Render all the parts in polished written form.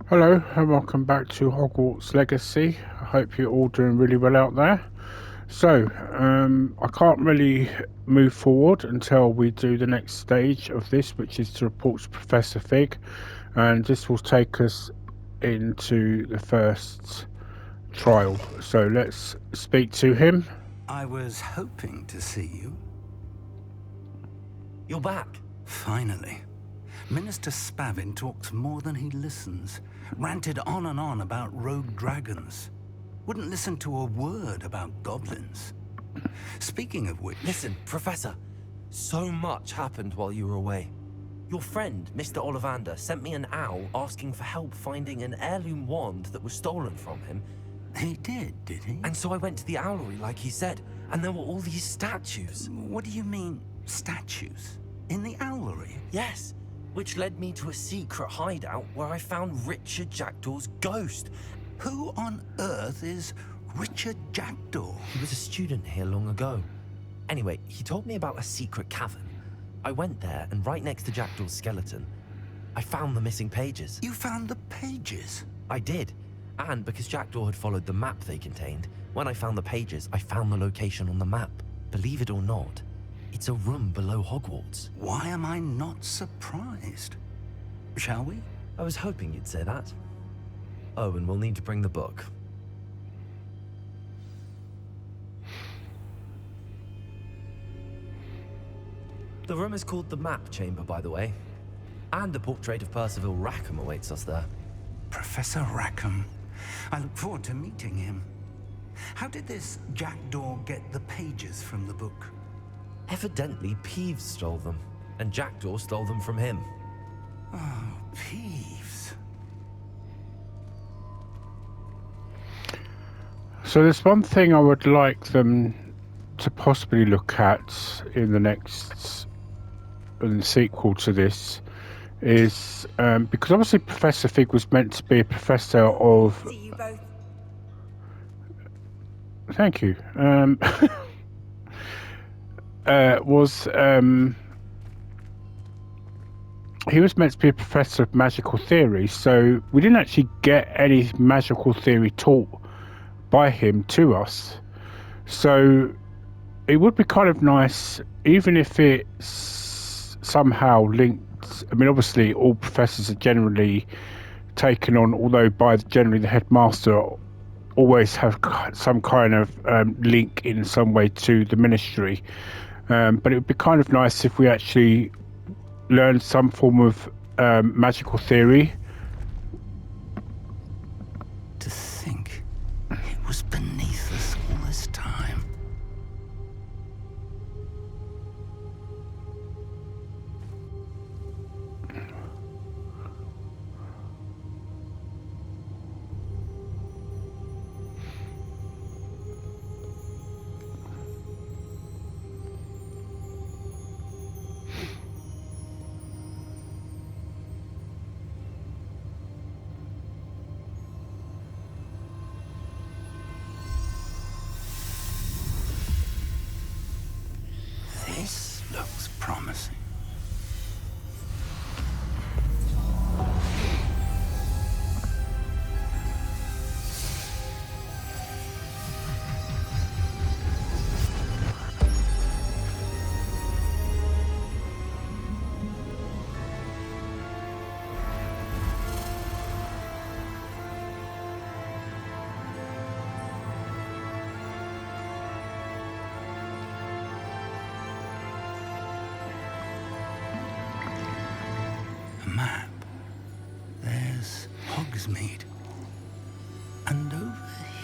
Hello and welcome back to Hogwarts Legacy. I hope you're all doing really well out there. So, I can't really move forward until we do the next stage of this, which is to report to Professor Fig, and this will take us into the first trial. So let's speak to him. I was hoping to see you. You're back. Finally. Minister Spavin talks more than he listens. Ranted on and on about rogue dragons. Wouldn't listen to a word about goblins. Speaking of which... Listen, Professor. So much happened while you were away. Your friend, Mr. Ollivander, sent me an owl asking for help finding an heirloom wand that was stolen from him. He did he? And so I went to the owlery like he said, and there were all these statues. What do you mean, statues? In the owlery? Yes, which led me to a secret hideout where I found Richard Jackdaw's ghost. Who on earth is Richard Jackdaw? He was a student here long ago. Anyway, he told me about a secret cavern. I went there, and right next to Jackdaw's skeleton, I found the missing pages. You found the pages? I did. And because Jackdaw had followed the map they contained, when I found the pages, I found the location on the map. Believe it or not, it's a room below Hogwarts. Why am I not surprised? Shall we? I was hoping you'd say that. Oh, and we'll need to bring the book. The room is called the Map Chamber, by the way. And a portrait of Percival Rackham awaits us there. Professor Rackham. I look forward to meeting him. How did this Jackdaw get the pages from the book? Evidently, Peeves stole them, and Jackdaw stole them from him. Oh, Peeves. So there's one thing I would like them to possibly look at in the sequel to this is because obviously Professor Fig was meant to be a professor of... See you both. Thank you. He was meant to be a professor of magical theory, so we didn't actually get any magical theory taught by him to us. So it would be kind of nice, even if it's somehow linked. I mean, obviously all professors are generally taken on, although by generally the headmaster always have some kind of link in some way to the ministry. But it would be kind of nice if we actually learned some form of magical theory. To think it was beneath us all this time. This looks promising. Map. There's Hogsmeade. And over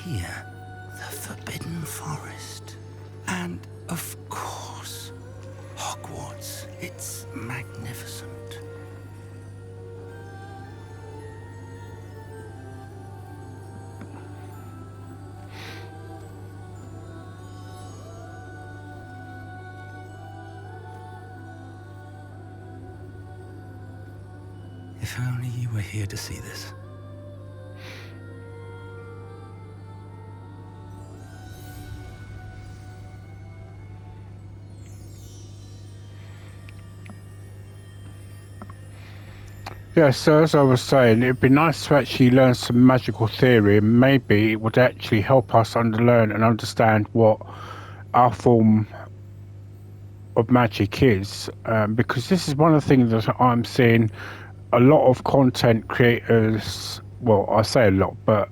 here, the Forbidden Forest. And, of course, Hogwarts. It's magnificent. If only you were here to see this. Yeah, so as I was saying, it'd be nice to actually learn some magical theory, and maybe it would actually help us learn and understand what our form of magic is. Because this is one of the things that I'm seeing a lot of content creators, well, I say a lot, but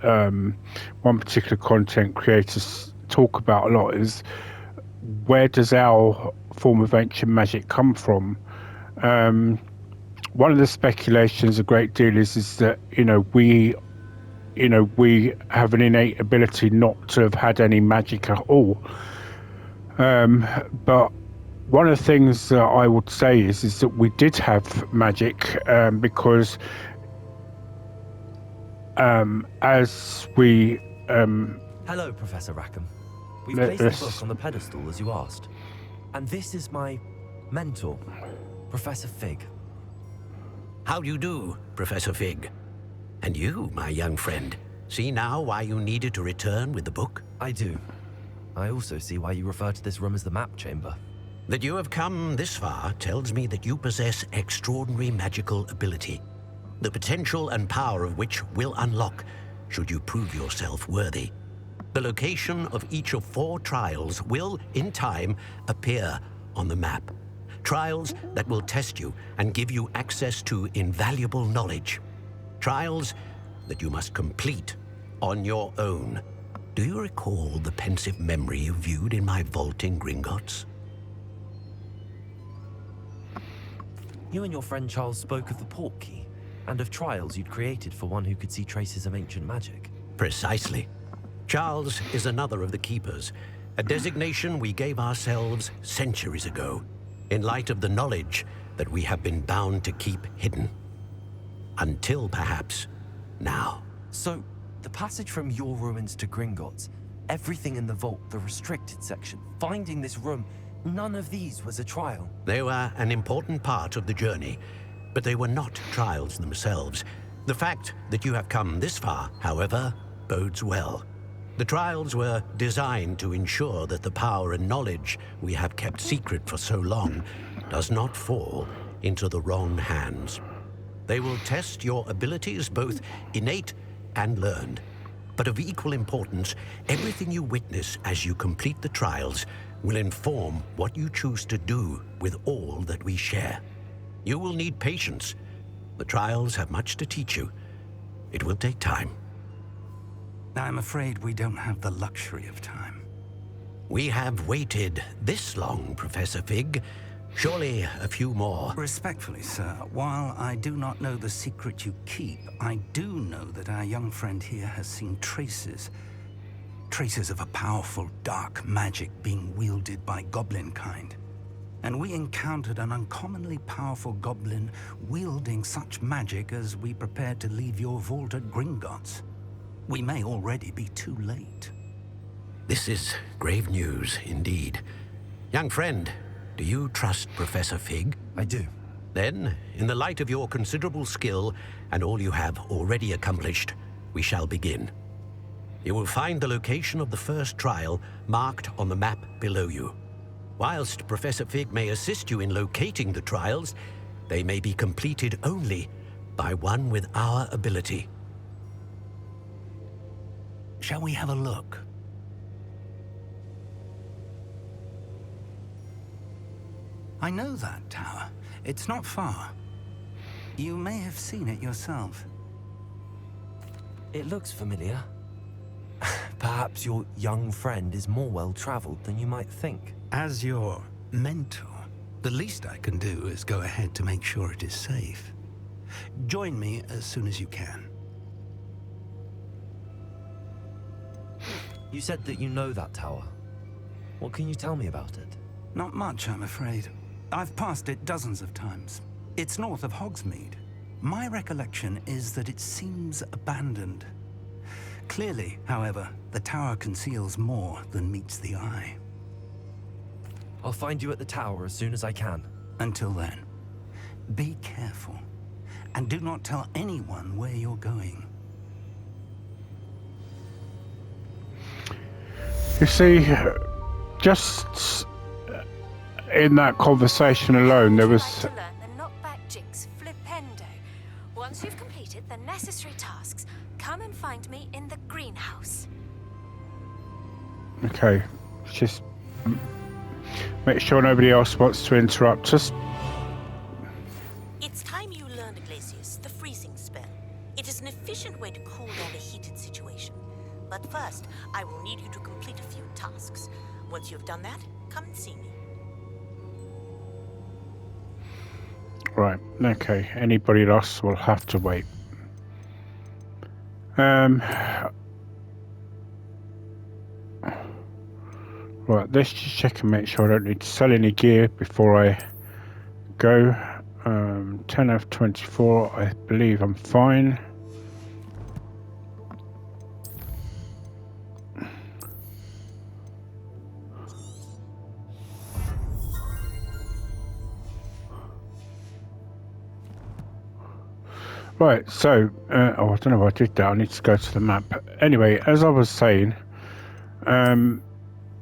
one particular content creators talk about a lot is where does our form of ancient magic come from? One of the speculations a great deal is that we have an innate ability not to have had any magic at all. But one of the things that I would say is that we did have magic, because as we Hello, Professor Rackham. We've let placed the us book on the pedestal as you asked. And this is my mentor, Professor Fig. How do you do, Professor Fig? And you, my young friend, see now why you needed to return with the book? I do. I also see why you refer to this room as the map chamber. That you have come this far tells me that you possess extraordinary magical ability, the potential and power of which will unlock should you prove yourself worthy. The location of each of 4 trials will, in time, appear on the map. Trials that will test you and give you access to invaluable knowledge. Trials that you must complete on your own. Do you recall the pensive memory you viewed in my vault in Gringotts? You and your friend Charles spoke of the port key and of trials you'd created for one who could see traces of ancient magic. Precisely. Charles is another of the keepers, a designation we gave ourselves centuries ago, in light of the knowledge that we have been bound to keep hidden. Until perhaps now. So, the passage from your ruins to Gringotts, everything in the vault, the restricted section, finding this room, none of these was a trial. They were an important part of the journey, but they were not trials themselves. The fact that you have come this far, however, bodes well. The trials were designed to ensure that the power and knowledge we have kept secret for so long does not fall into the wrong hands. They will test your abilities, both innate and learned. But of equal importance, everything you witness as you complete the trials will inform what you choose to do with all that we share. You will need patience. The trials have much to teach you. It will take time. I'm afraid we don't have the luxury of time. We have waited this long, Professor Fig. Surely a few more. Respectfully, sir, while I do not know the secret you keep, I do know that our young friend here has seen traces of a powerful dark magic being wielded by goblin kind. And we encountered an uncommonly powerful goblin wielding such magic as we prepared to leave your vault at Gringotts. We may already be too late. This is grave news indeed. Young friend, do you trust Professor Fig? I do. Then, in the light of your considerable skill and all you have already accomplished, we shall begin. You will find the location of the first trial marked on the map below you. Whilst Professor Fig may assist you in locating the trials, they may be completed only by one with our ability. Shall we have a look? I know that tower. It's not far. You may have seen it yourself. It looks familiar. Perhaps your young friend is more well-traveled than you might think. As your mentor, the least I can do is go ahead to make sure it is safe. Join me as soon as you can. You said that you know that tower. What can you tell me about it? Not much, I'm afraid. I've passed it dozens of times. It's north of Hogsmeade. My recollection is that it seems abandoned. Clearly, however, the tower conceals more than meets the eye. I'll find you at the tower as soon as I can. Until then, be careful, and do not tell anyone where you're going. You see, just in that conversation alone, there was To learn the knockback jigs flipendo. completed the necessary tasks, come and find me in the greenhouse. Okay, just make sure nobody else wants to interrupt us. It's time you learned, Glacius, the freezing spell. It is an efficient way to cool down a heated situation. But first, I will need you to complete a few tasks. Once you've done that, come and see me. Right, okay, anybody else will have to wait. Right, let's just check and make sure I don't need to sell any gear before I go. 10 of 24, I believe I'm fine. Right, so, oh, I don't know if I did that, I need to go to the map. Anyway, as I was saying, in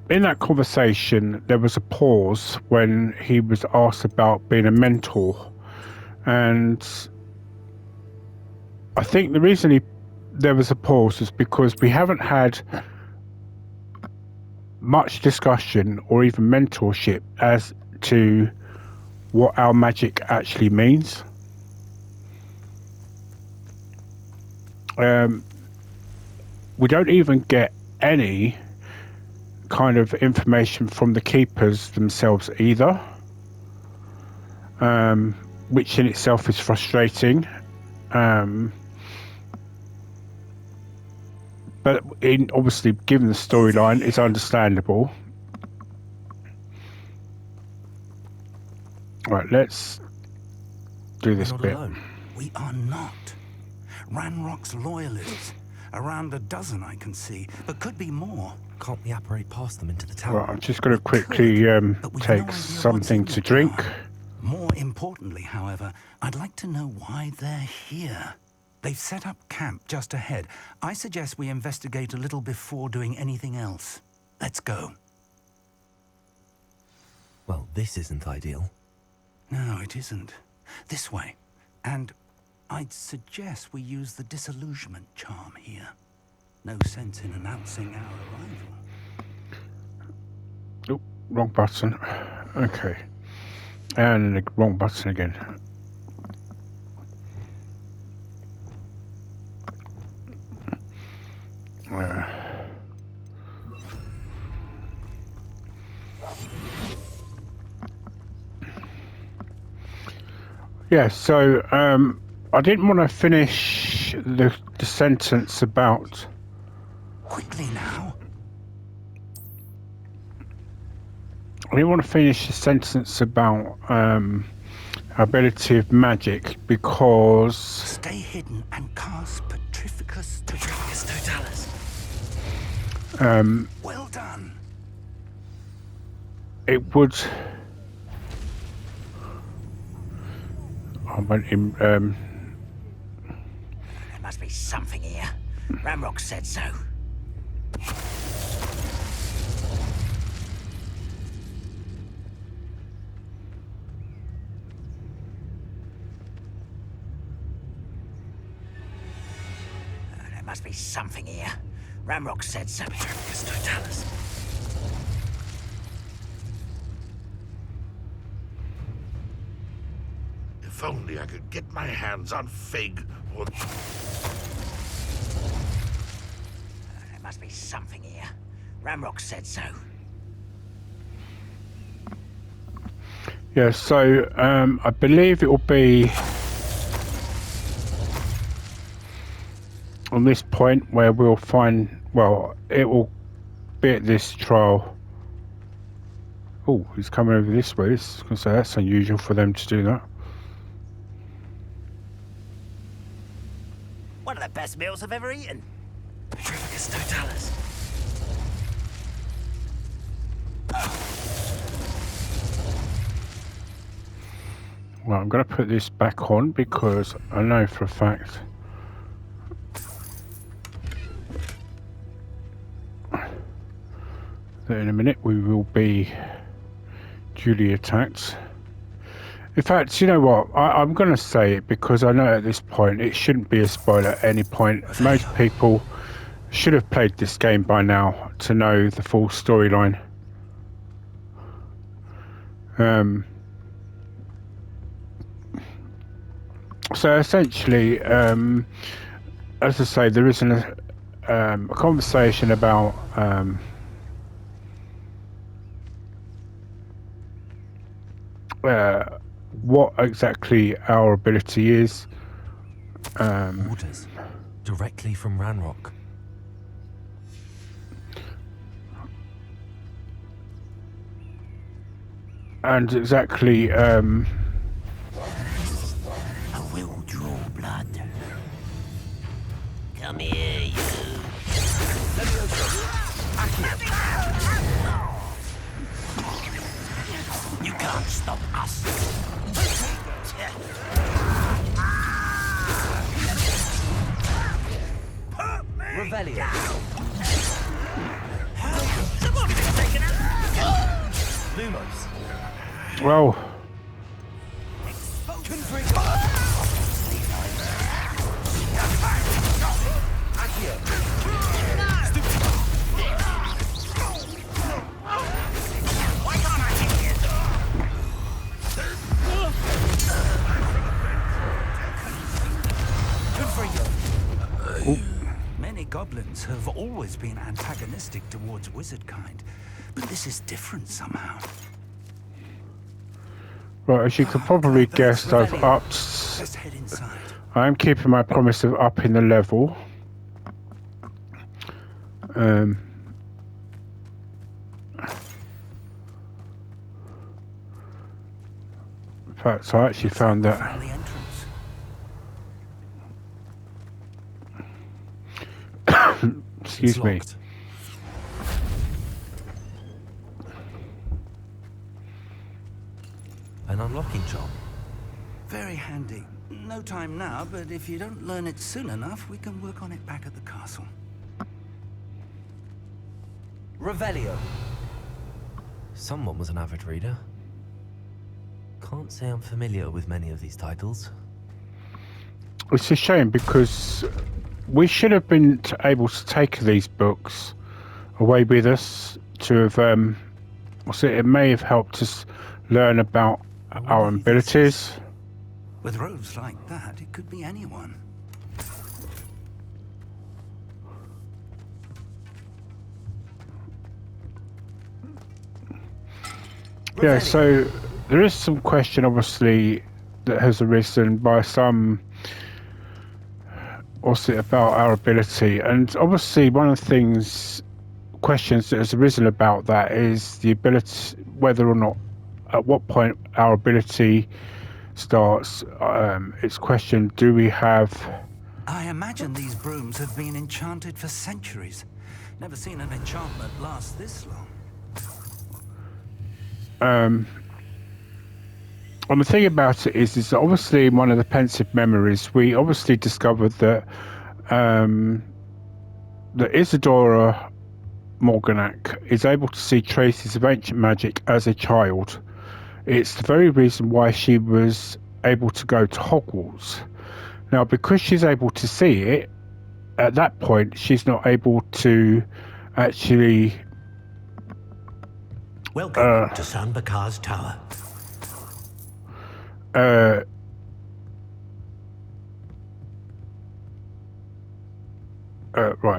that conversation, there was a pause when he was asked about being a mentor. And I think the reason there was a pause is because we haven't had much discussion or even mentorship as to what our magic actually means. We don't even get any kind of information from the keepers themselves either, which in itself is frustrating. But obviously, given the storyline, it's understandable. Right, let's do this We're not bit. alone. We are not. Ranrock's loyalists. Around a dozen I can see, but could be more. Can't we apparate past them into the tower? Right, I'm just going to We quickly could, but we've no take idea what's something in to the drink. tower. More importantly, however, I'd like to know why they're here. They've set up camp just ahead. I suggest we investigate a little before doing anything else. Let's go. Well, this isn't ideal. No, it isn't. This way. And I'd suggest we use the disillusionment charm here. No sense in announcing our arrival. Oh, wrong button. Okay. And the wrong button again. Yeah, so I didn't want to finish the sentence about... Quickly now. I didn't want to finish the sentence about ability of magic because... Stay hidden and cast Petrificus Totalis. Well done. It would... I went in... There must be something here. Ramrock said so. There must be something here. Ramrock said so. Petrificus Totalis. If only I could get my hands on Fig or... There must be something here. Ramrock said so. Yeah, so I believe it will be on this point where we'll find, well, it will be at this trial. Oh, he's coming over this way. So that's unusual for them to do that. One of the best meals I've ever eaten. Petrificus Totalis. Well, I'm going to put this back on because I know for a fact that in a minute we will be duly attacked. In fact, you know what? I'm going to say it because I know at this point it shouldn't be a spoiler at any point. Most people should have played this game by now to know the full storyline. So essentially, as I say, there is a conversation about what exactly our ability is. Orders directly from Ranrock. And exactly I will draw blood. Come here, you. You can't stop us. Revelio. Lumos. well, Many goblins have always been antagonistic towards wizard kind, but this is different somehow. well, as you can probably guess, I've upped. Let's head inside. I am keeping my promise of upping the level. In fact, so I actually found that. Found the entrance. Excuse me. Locked. An unlocking job. Very handy. No time now, but if you don't learn it soon enough, we can work on it back at the castle. Revelio. Someone was an avid reader. Can't say I'm familiar with many of these titles. It's a shame because we should have been able to take these books away with us to have. It may have helped us learn about our abilities. With robes like that, it could be anyone. Yeah, so there is some question, obviously, that has arisen by some, about our ability, and obviously one of the questions that has arisen about that is the ability, whether or not, at what point our ability starts. It's questioned, do we have... I imagine these brooms have been enchanted for centuries. Never seen an enchantment last this long. And the thing about it is that obviously in one of the pensive memories, we obviously discovered that that Isadora Morganac is able to see traces of ancient magic as a child. It's the very reason why she was able to go to Hogwarts. Now, because she's able to see it, at that point, she's not able to actually... Welcome to San Bakar's Tower. Right,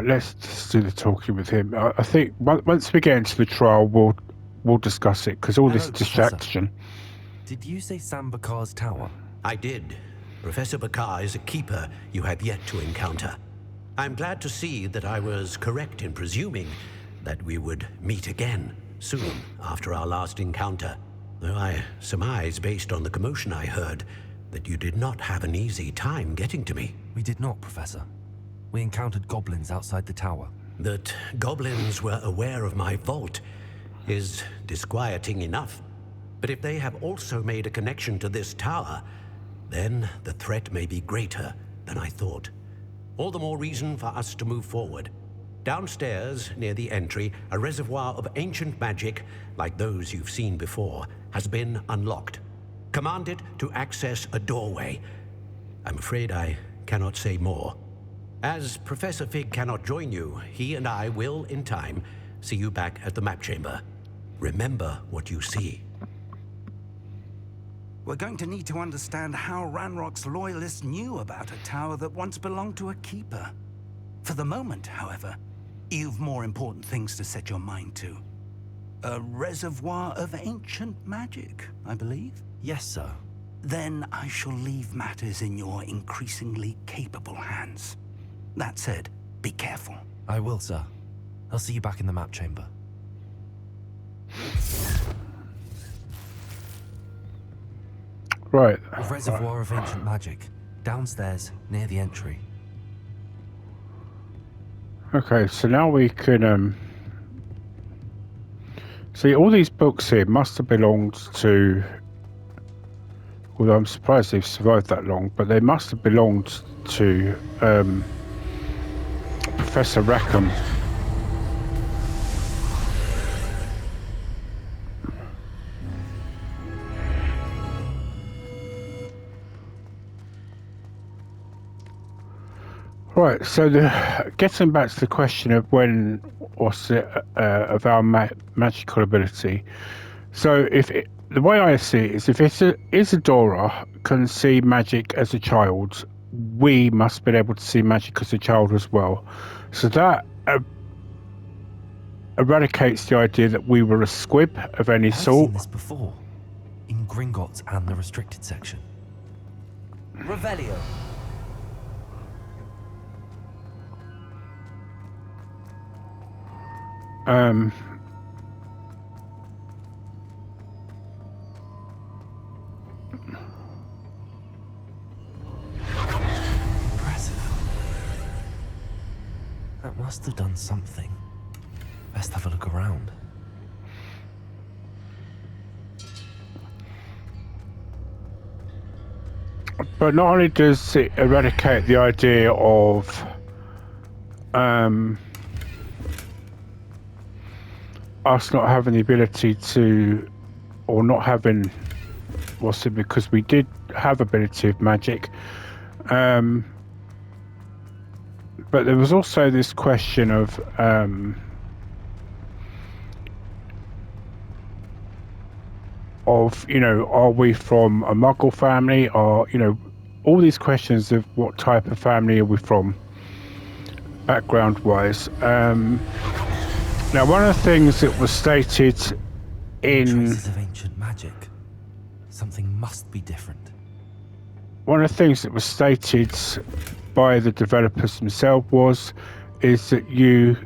let's just do the talking with him. I think once we get into the trial, we'll discuss it, because all this Hello, distraction... Did you say Sam Bakar's Tower? I did. Professor Bakar is a keeper you have yet to encounter. I'm glad to see that I was correct in presuming that we would meet again soon after our last encounter. Though I surmise, based on the commotion I heard, that you did not have an easy time getting to me. We did not, Professor. We encountered goblins outside the tower. That goblins were aware of my vault is disquieting enough. But if they have also made a connection to this tower, then the threat may be greater than I thought. All the more reason for us to move forward. Downstairs, near the entry, a reservoir of ancient magic, like those you've seen before, has been unlocked. Command it to access a doorway. I'm afraid I cannot say more. As Professor Fig cannot join you, he and I will, in time, see you back at the map chamber. Remember what you see. We're going to need to understand how Ranrock's loyalists knew about a tower that once belonged to a keeper. For the moment, however, you've more important things to set your mind to. A reservoir of ancient magic, I believe? Yes, sir. Then I shall leave matters in your increasingly capable hands. That said, be careful. I will, sir. I'll see you back in the map chamber. Right. A reservoir of ancient magic. Downstairs, near the entry. Okay, so now we can see all these books here must have belonged to, although I'm surprised they've survived that long, but they must have belonged to Professor Rackham. Right, so getting back to the question of when was it of our magical ability. So the way I see it is, if Isadora can see magic as a child, we must be able to see magic as a child as well. So that eradicates the idea that we were a squib of any I've sort. seen this before, in Gringotts and the restricted section. Revelio. Impressive. That must have done something. Best have a look around. But not only does it eradicate the idea of us not having the ability to, or not having, what's it, because we did have ability of magic, but there was also this question of you know, are we from a Muggle family, or, you know, all these questions of what type of family are we from, background wise. Now, one of the things that was stated in Traces of ancient magic. Something must be different. one of the things that was stated by the developers themselves is that you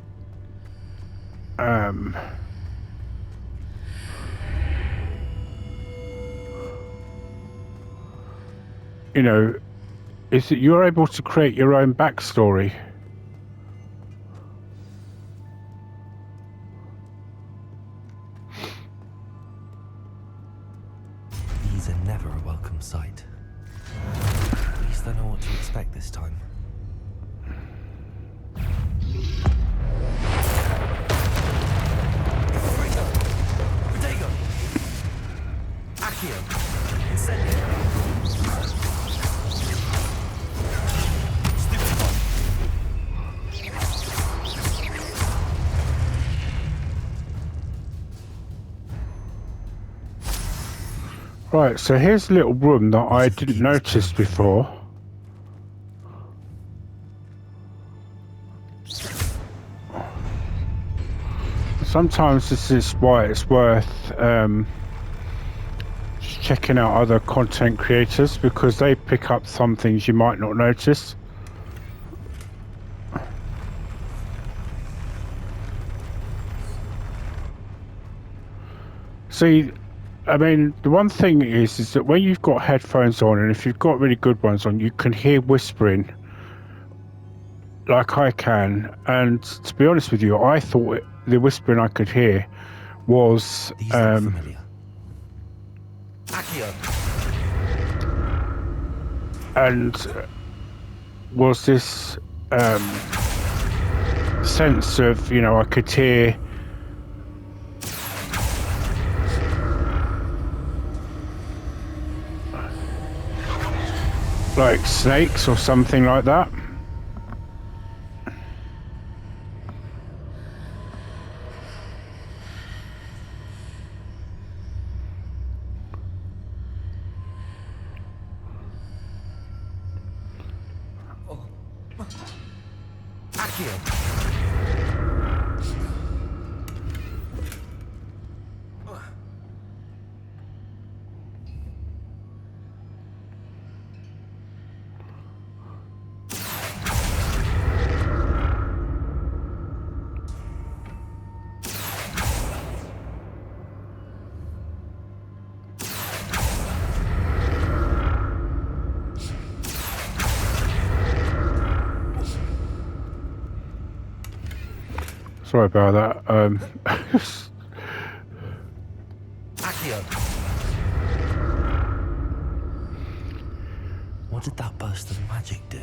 you know, is that you're able to create your own backstory. These are never a welcome sight. At least I know what to expect this time. Protego. Accio. Incendio. Right, so here's a little room that I didn't notice before. Sometimes this is why it's worth just checking out other content creators, because they pick up some things you might not notice. See, I mean, the one thing is that when you've got headphones on, and if you've got really good ones on, you can hear whispering, like I can. And to be honest with you, I thought the whispering I could hear was These look familiar. Accio. and was this sense of, you know, I could hear like snakes or something like that. Sorry about that. What did that burst of magic do?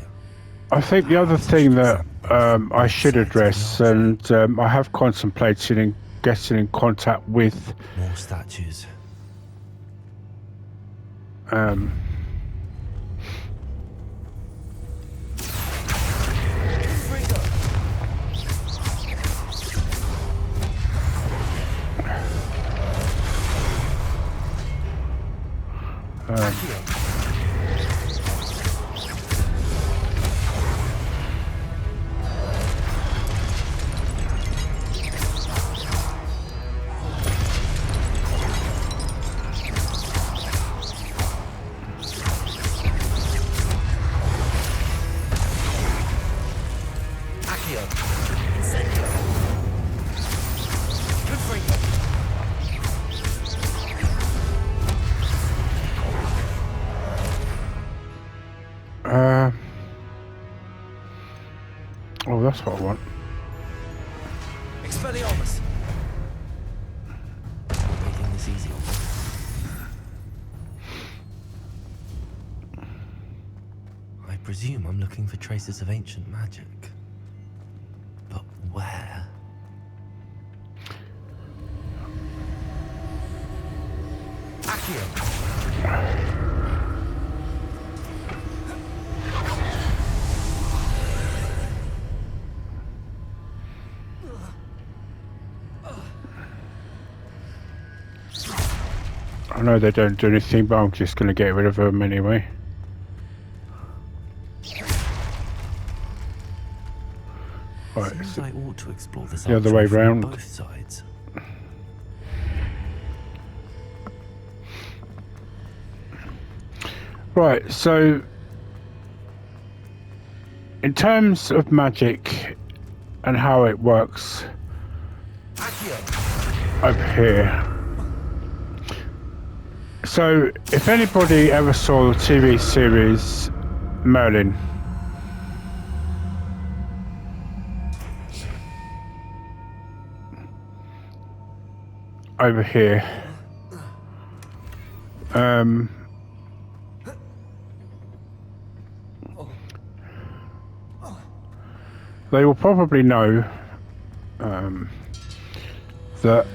I think the other thing that I should address, and I have contemplated in getting in contact with More statues. oh, that's what I want. Expelliarmus. Making this easy on me. I presume I'm looking for traces of ancient magic. But where? I know they don't do anything, but I'm just going to get rid of them anyway. Right, Seems so I ought to explore this the other way archway from round. both sides. Right, so in terms of magic and how it works over here. So if anybody ever saw the TV series Merlin, over here, they will probably know that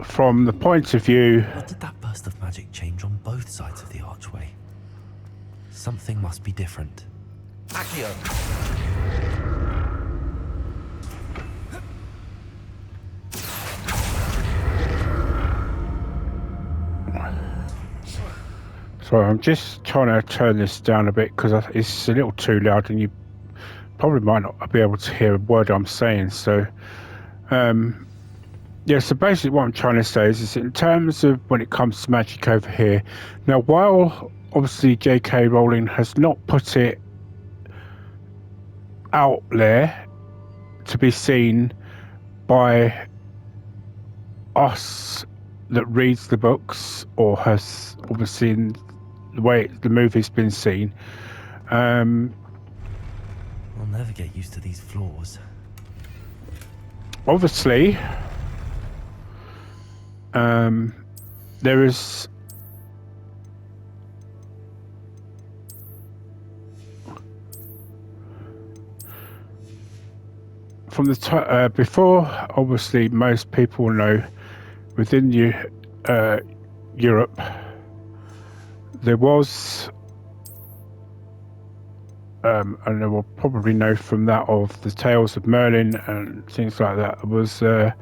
from the point of view, What did that burst of magic change on both sides of the archway? Something must be different. sorry, I'm just trying to turn this down a bit because it's a little too loud and you probably might not be able to hear a word I'm saying. So yeah, so basically what I'm trying to say is in terms of when it comes to magic over here, now while obviously J.K. Rowling has not put it out there to be seen by us that reads the books or has obviously in the way the movie's been seen, I'll never get used to these floors. obviously there is from the before, obviously most people know within Europe there was and they will probably know from that of the tales of Merlin and things like that, was a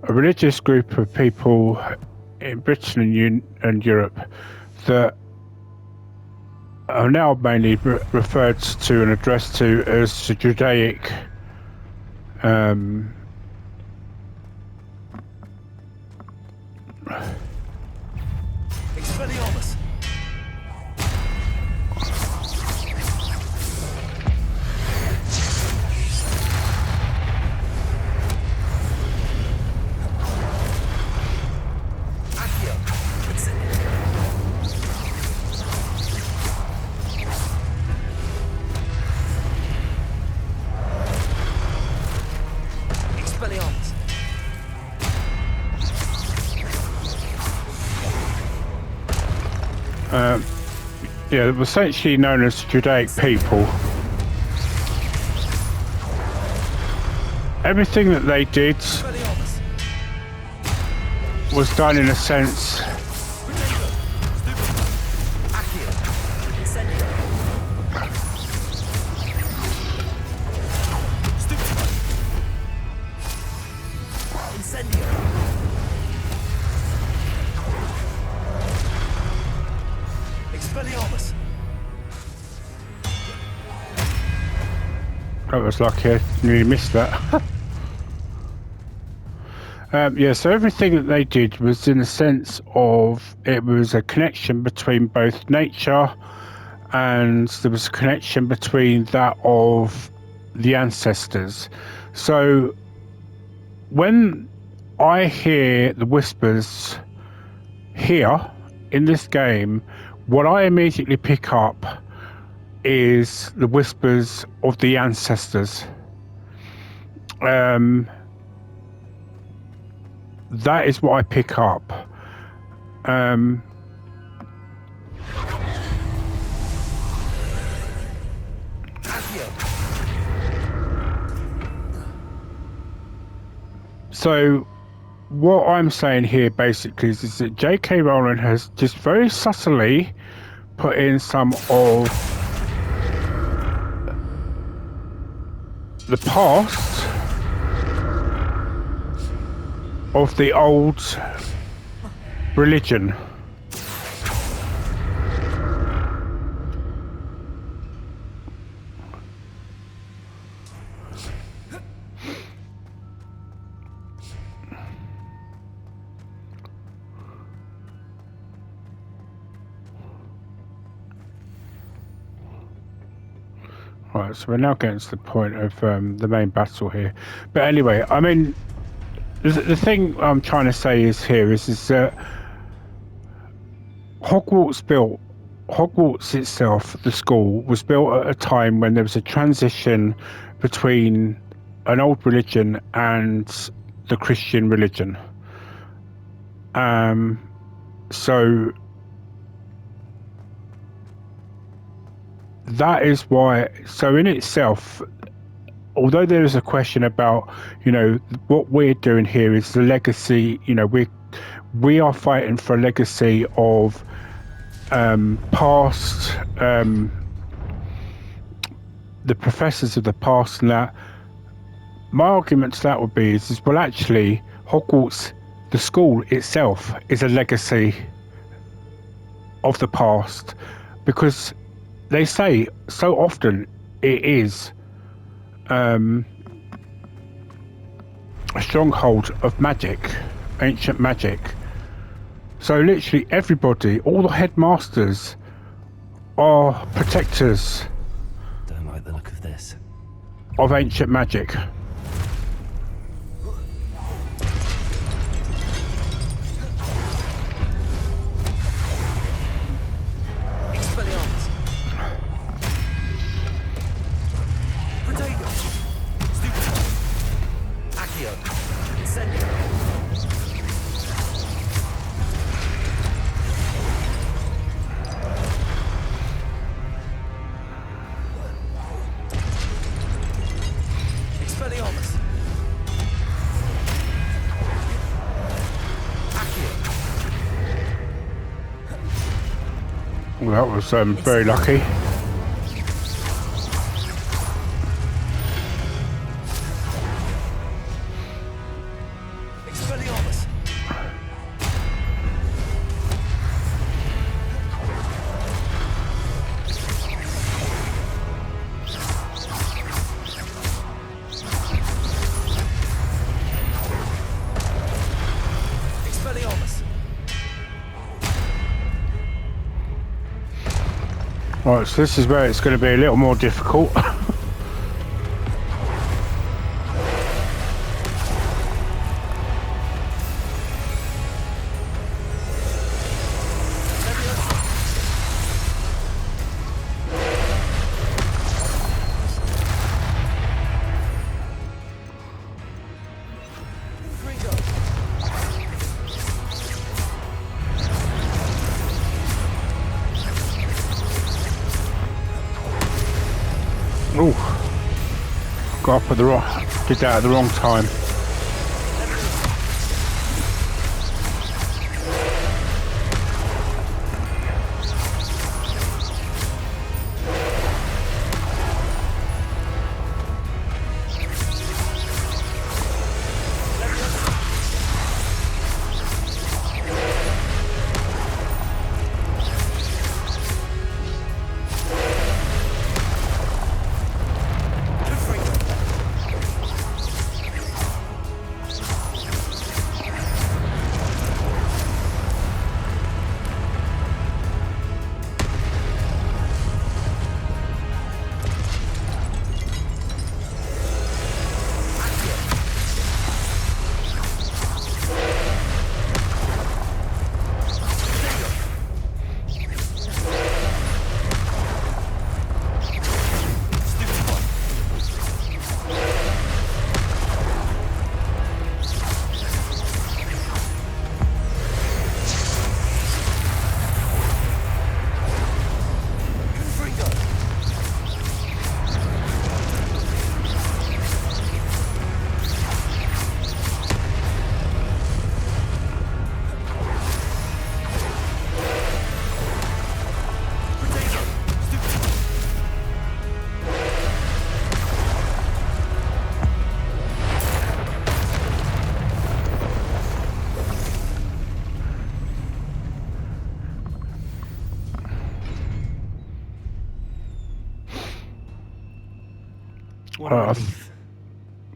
religious group of people in Britain and Europe that are now mainly referred to and addressed to as the Judaic Expelliarmus! Accio! Expelliarmus! yeah, they were essentially known as Judaic people. Everything that they did Expelliarmus! was done in a sense Accio! Incendio! Stupefy! Incendio! Expelliarmus! I was lucky I nearly missed that. Yeah, so everything that they did was in the sense of it was a connection between both nature and there was a connection between that of the ancestors. So when I hear the whispers here in this game, what I immediately pick up is the whispers of the ancestors. That is what I pick up. Accio! So what I'm saying here basically is that J.K. Rowling has just very subtly put in some of the past of the old religion. Right, so we're now getting to the point of the main battle here. But anyway, I mean, the thing I'm trying to say is that Hogwarts itself, the school, was built at a time when there was a transition between an old religion and the Christian religion. So that is why. So in itself, although there is a question about, what we're doing here is the legacy. We are fighting for a legacy of past, the professors of the past, and that. My argument to that would be is well, actually, Hogwarts, the school itself, is a legacy of the past, because they say so often it is a stronghold of magic, ancient magic. So literally everybody, all the headmasters, are protectors Don't like the look of this. of ancient magic. Expelliarmus! Protego! Stupefy! Accio! Incendio! Expelliarmus. Accio. Well, that was very lucky. Expelliarmus. Expelliarmus. Right, so this is where it's going to be a little more difficult. Ooh, got up at the wrong, did that at the wrong time.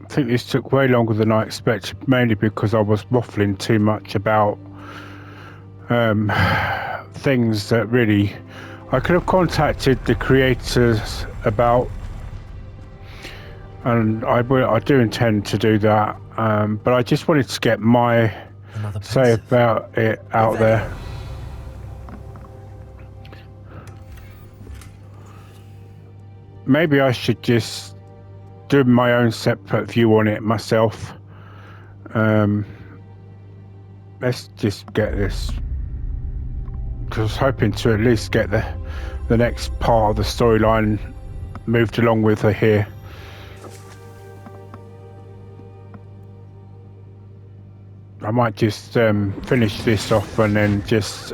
I think this took way longer than I expected, mainly because I was waffling too much about things that really I could have contacted the creators about, and I do intend to do that, but I just wanted to get my say about it out there. Maybe I should just do my own separate view on it myself. Let's just get this, because I was hoping to at least get the next part of the storyline moved along with her here. I might just finish this off and then just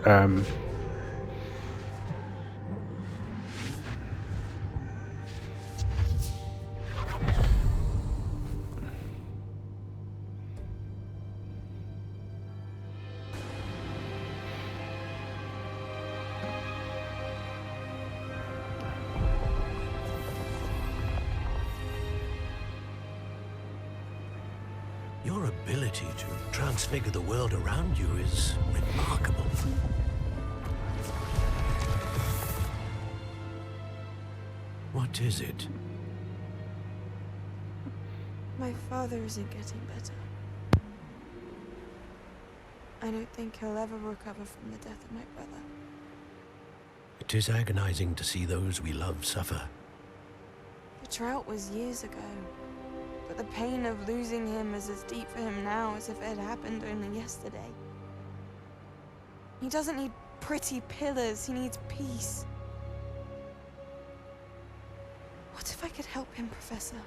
Your ability to transfigure the world around you is remarkable. What is it? My father isn't getting better. I don't think he'll ever recover from the death of my brother. It is agonizing to see those we love suffer. The drought was years ago, but the pain of losing him is as deep for him now as if it had happened only yesterday. He doesn't need pretty pillars, he needs peace. What if I could help him, Professor?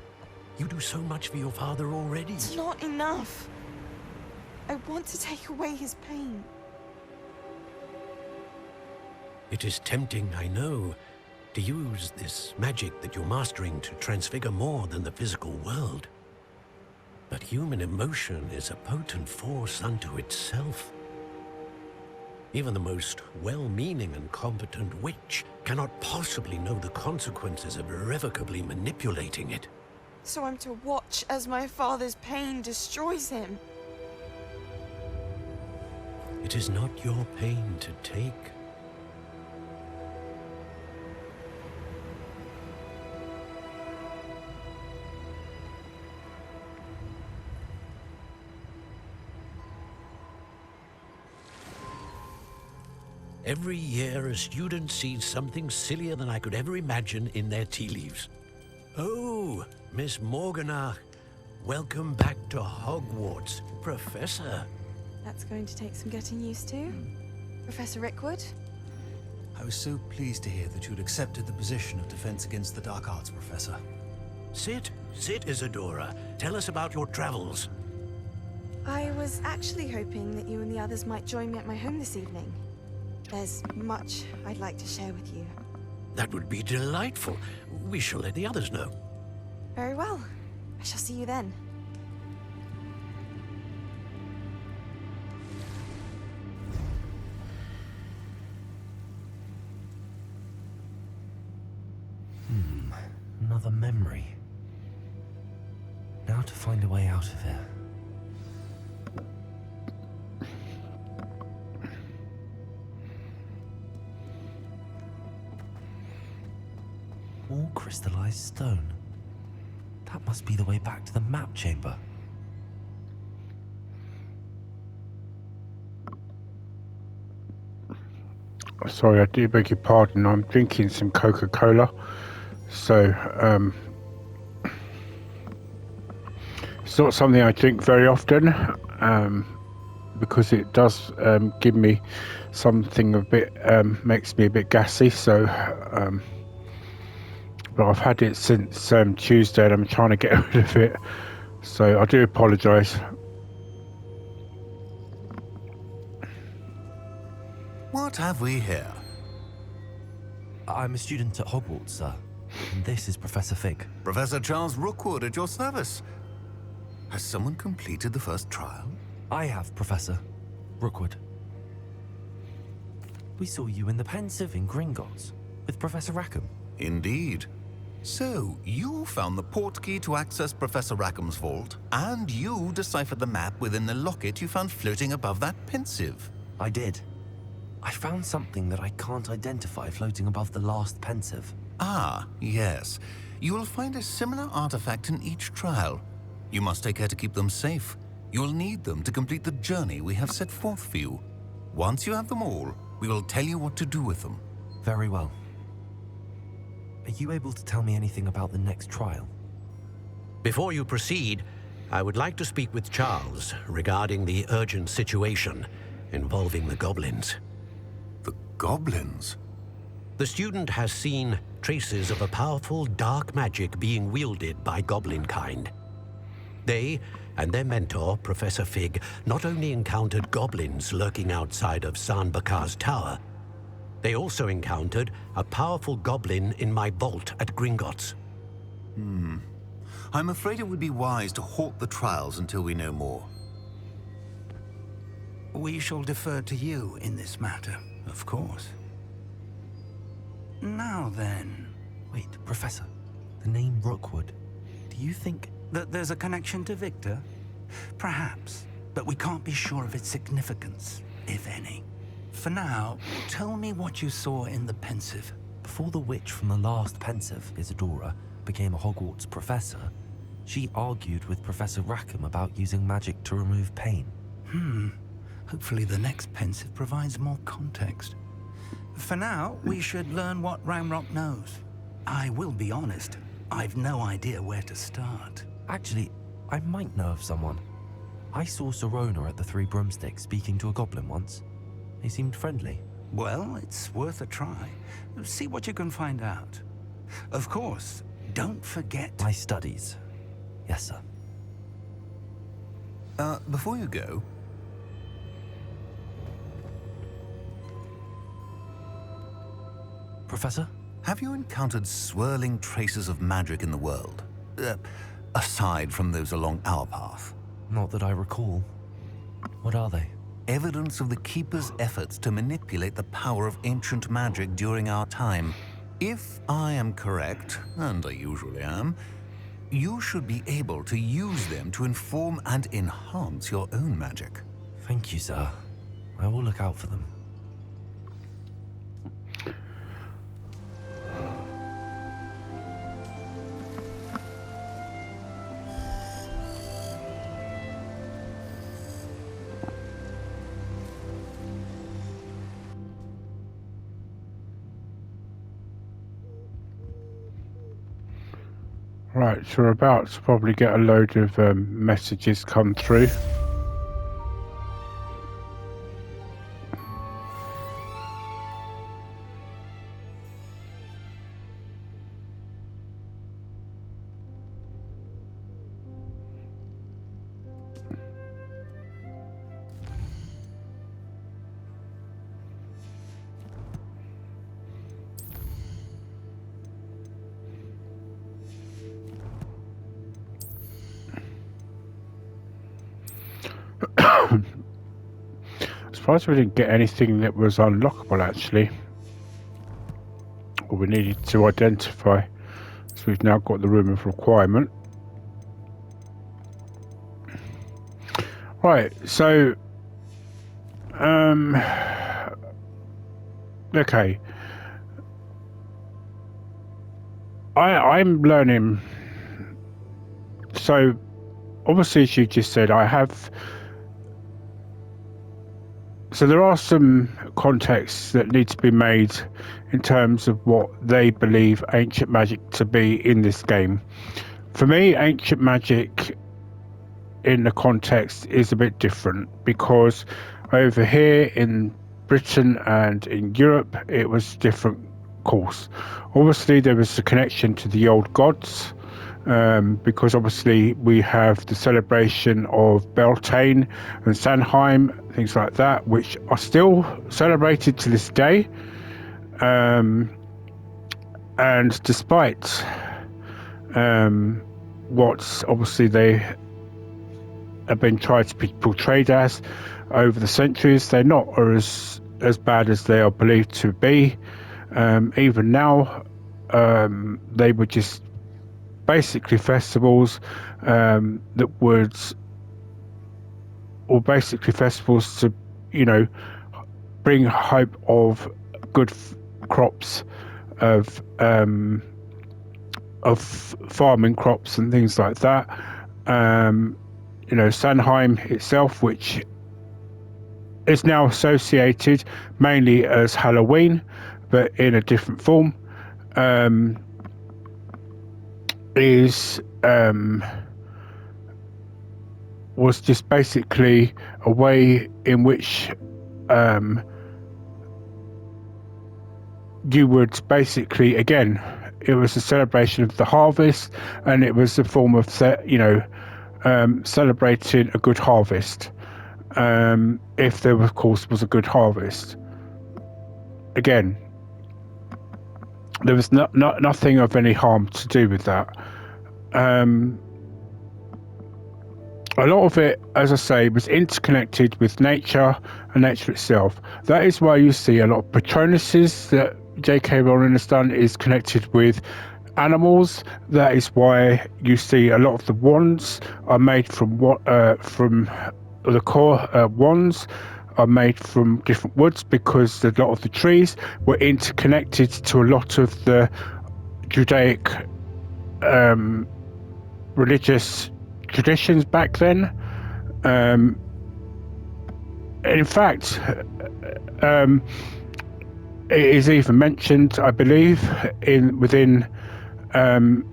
You do so much for your father already. It's not enough. I want to take away his pain. It is tempting, I know, to use this magic that you're mastering to transfigure more than the physical world. But human emotion is a potent force unto itself. Even the most well-meaning and competent witch cannot possibly know the consequences of irrevocably manipulating it. So I'm to watch as my father's pain destroys him. It is not your pain to take. Every year, a student sees something sillier than I could ever imagine in their tea leaves. Oh, Miss Morganach, welcome back to Hogwarts, Professor. That's going to take some getting used to. Professor Rickwood? I was so pleased to hear that you'd accepted the position of Defense Against the Dark Arts, Professor. Sit, Isadora. Tell us about your travels. I was actually hoping that you and the others might join me at my home this evening. There's much I'd like to share with you. That would be delightful. We shall let the others know. Very well. I shall see you then. Another memory. Now to find a way out of here. More crystallized stone. That must be the way back to the map chamber. Sorry, I do beg your pardon. I'm drinking some Coca-Cola. So, it's not something I drink very often, because it does give me something a bit, makes me a bit gassy. So, but I've had it since Tuesday and I'm trying to get rid of it. So I do apologise. What have we here? I'm a student at Hogwarts, sir. And this is Professor Fig. Professor Charles Rookwood at your service. Has someone completed the first trial? I have, Professor Rookwood. We saw you in the Pensive in Gringotts with Professor Rackham. Indeed. So, you found the portkey to access Professor Rackham's vault, and you deciphered the map within the locket you found floating above that Pensive. I did. I found something that I can't identify floating above the last Pensive. Ah, yes. You will find a similar artifact in each trial. You must take care to keep them safe. You'll need them to complete the journey we have set forth for you. Once you have them all, we will tell you what to do with them. Very well. Are you able to tell me anything about the next trial? Before you proceed, I would like to speak with Charles regarding the urgent situation involving the goblins. The goblins? The student has seen traces of a powerful dark magic being wielded by goblin kind. They and their mentor, Professor Fig, not only encountered goblins lurking outside of San Bakar's tower, they also encountered a powerful goblin in my vault at Gringotts. I'm afraid it would be wise to halt the trials until we know more. We shall defer to you in this matter, of course. Now then... Wait, Professor. The name Rookwood. Do you think... that there's a connection to Victor? Perhaps, but we can't be sure of its significance, if any. For now, tell me what you saw in the Pensive. Before the witch from the last Pensive, Isadora, became a Hogwarts professor, she argued with Professor Rackham about using magic to remove pain. Hopefully the next Pensive provides more context. For now, we should learn what Ramrock knows. I will be honest, I've no idea where to start. Actually, I might know of someone. I saw Serona at the Three Broomsticks speaking to a goblin once. They seemed friendly. Well, it's worth a try. See what you can find out. Of course, don't forget... My studies. Yes, sir. Before you go... Professor? Have you encountered swirling traces of magic in the world? Aside from those along our path? Not that I recall. What are they? Evidence of the Keeper's efforts to manipulate the power of ancient magic during our time. If I am correct, and I usually am, you should be able to use them to inform and enhance your own magic. Thank you, sir. I will look out for them. Right, so we're about to probably get a load of messages come through. Surprised we didn't get anything that was unlockable actually, or we needed to identify. So we've now got the room of requirement. Right, so okay. I'm learning. So obviously, as you just said, I have. So there are some contexts that need to be made in terms of what they believe ancient magic to be in this game. For me, ancient magic in the context is a bit different, because over here in Britain and in Europe, it was different course. Obviously, there was a connection to the old gods, because obviously we have the celebration of Beltane and Samhain, things like that, which are still celebrated to this day. And despite what obviously they have been tried to be portrayed as over the centuries, they're not as bad as they are believed to be. Even now, they were just basically festivals that would, or basically festivals to, bring hope of good crops of farming crops and things like that. Samhain itself, which is now associated mainly as Halloween, but in a different form, was just basically a way in which you would basically, again, it was a celebration of the harvest, and it was a form of celebrating a good harvest, if there of course was a good harvest. Again, there was nothing of any harm to do with that. A lot of it, as I say, was interconnected with nature and nature itself. That is why you see a lot of Patronuses that J.K. Rowling has done is connected with animals. That is why you see a lot of the wands are made from the core wands are made from different woods, because a lot of the trees were interconnected to a lot of the Judaic religious traditions back then. In fact, it is even mentioned, I believe, within, and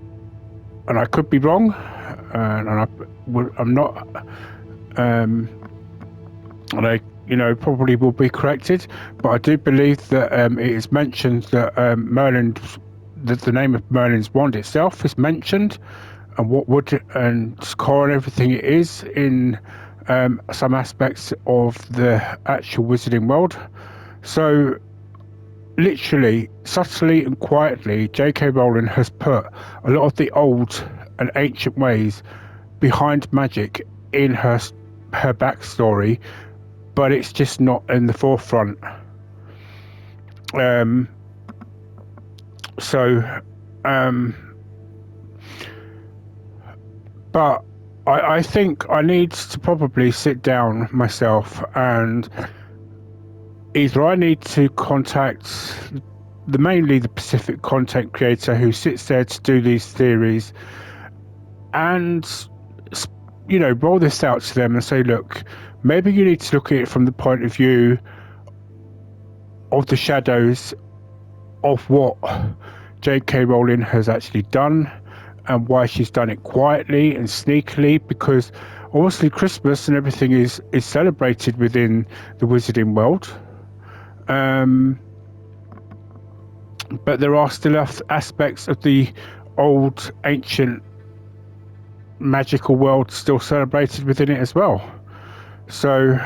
I could be wrong, and I'm not, and I probably will be corrected, but I do believe that it is mentioned that Merlin, that the name of Merlin's wand itself is mentioned and what would and score and everything it is in some aspects of the actual Wizarding World. So literally, subtly and quietly, J.K. Rowling has put a lot of the old and ancient ways behind magic in her backstory, but it's just not in the forefront. But I think I need to probably sit down myself, and either I need to contact mainly the Pacific content creator who sits there to do these theories, and roll this out to them and say, look, maybe you need to look at it from the point of view of the shadows of what J.K. Rowling has actually done and why she's done it quietly and sneakily, because obviously Christmas and everything is celebrated within the Wizarding world. But there are still aspects of the old ancient magical world still celebrated within it as well. So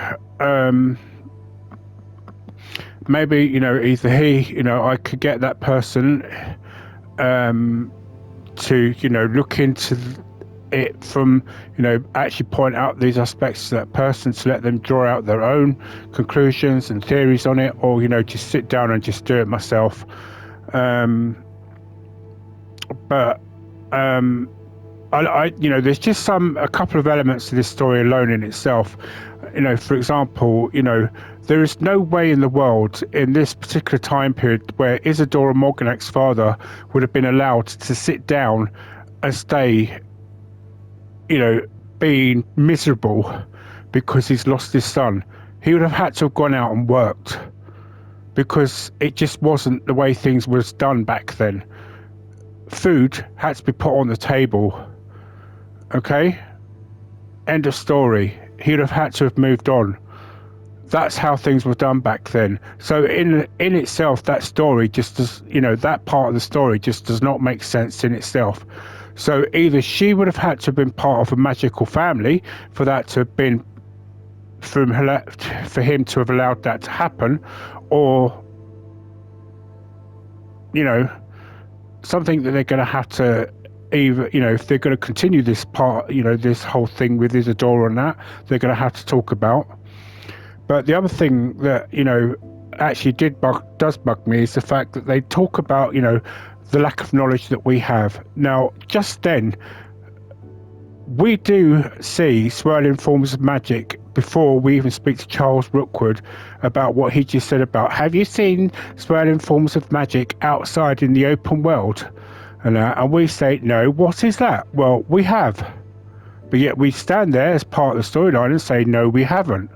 maybe either I could get that person to look into it from actually point out these aspects to that person, to let them draw out their own conclusions and theories on it, or just sit down and just do it myself. But I there's just a couple of elements to this story alone in itself. For example, there is no way in the world in this particular time period where Isadora Morganach's father would have been allowed to sit down and stay, being miserable because he's lost his son. He would have had to have gone out and worked, because it just wasn't the way things was done back then. Food had to be put on the table. Okay? End of story. He would have had to have moved on. That's how things were done back then. So in itself, that story just does, that part of the story just does not make sense in itself. So either she would have had to have been part of a magical family for that to have been, for him to have allowed that to happen, or, something that they're going to have to either, if they're going to continue this part, this whole thing with Isadora and that, they're going to have to talk about. But the other thing that, actually does bug me is the fact that they talk about, the lack of knowledge that we have. Now, just then, we do see swirling forms of magic before we even speak to Charles Rookwood about what he just said about, have you seen swirling forms of magic outside in the open world? And we say, no, what is that? Well, we have. But yet we stand there as part of the storyline and say, no, we haven't.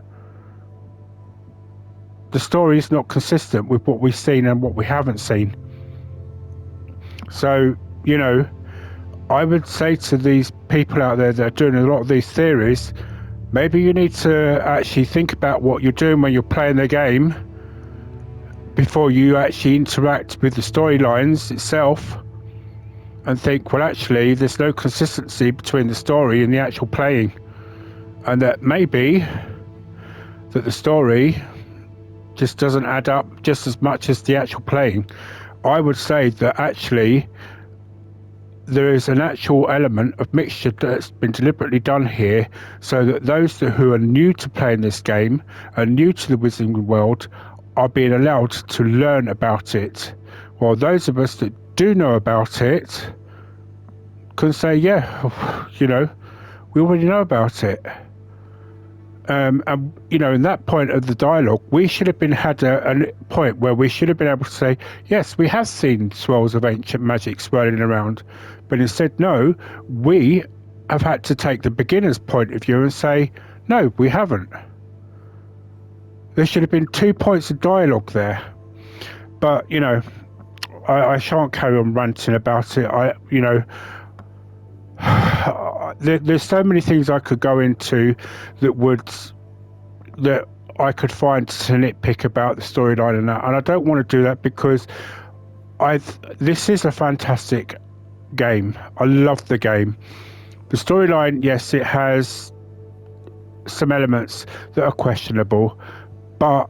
The story is not consistent with what we've seen and what we haven't seen. So, I would say to these people out there that are doing a lot of these theories, maybe you need to actually think about what you're doing when you're playing the game before you actually interact with the storylines itself, and think, well, actually, there's no consistency between the story and the actual playing, and that maybe that the story just doesn't add up just as much as the actual playing. I would say that actually there is an actual element of mixture that's been deliberately done here, so that those who are new to playing this game and new to the Wizarding world are being allowed to learn about it, while those of us that do know about it can say, yeah, we already know about it. And in that point of the dialogue, we should have had a point where we should have been able to say, yes, we have seen swirls of ancient magic swirling around, but instead, no, we have had to take the beginner's point of view and say, no, we haven't. There should have been 2 points of dialogue there. But I shan't carry on ranting about it. There's so many things I could go into that I could find to nitpick about the storyline and that, and I don't want to do that, because this is a fantastic game. I love the game. The storyline, yes, it has some elements that are questionable, but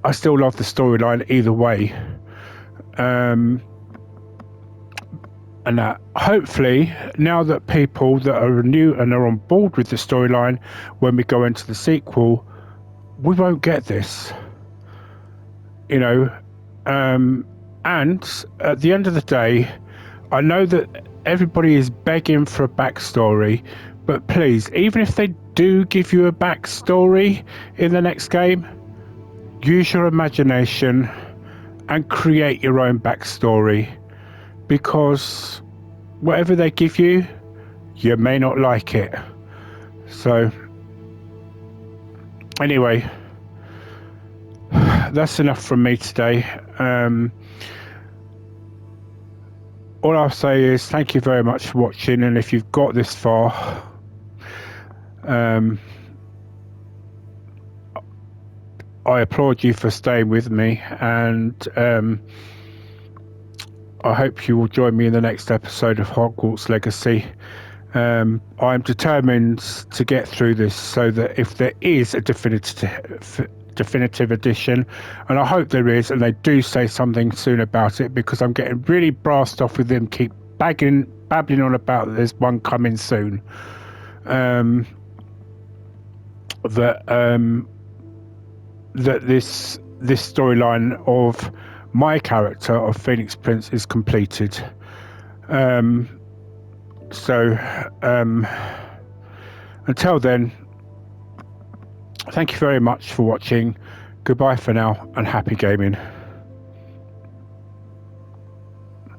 I still love the storyline either way. And that hopefully, now that people that are new and are on board with the storyline, when we go into the sequel, we won't get this, you know. And at the end of the day, I know that everybody is begging for a backstory, but please, even if they do give you a backstory in the next game, use your imagination and create your own backstory, because whatever they give you, you may not like it. So anyway, that's enough from me today. All I'll say is thank you very much for watching, and if you've got this far, I applaud you for staying with me, and I hope you will join me in the next episode of Hogwarts Legacy. I'm determined to get through this so that if there is a definitive edition, and I hope there is, and they do say something soon about it, because I'm getting really brassed off with them keep babbling on about there's one coming soon. That this storyline of my character of Phoenix Prince is completed. Until then, thank you very much for watching. Goodbye for now, and happy gaming.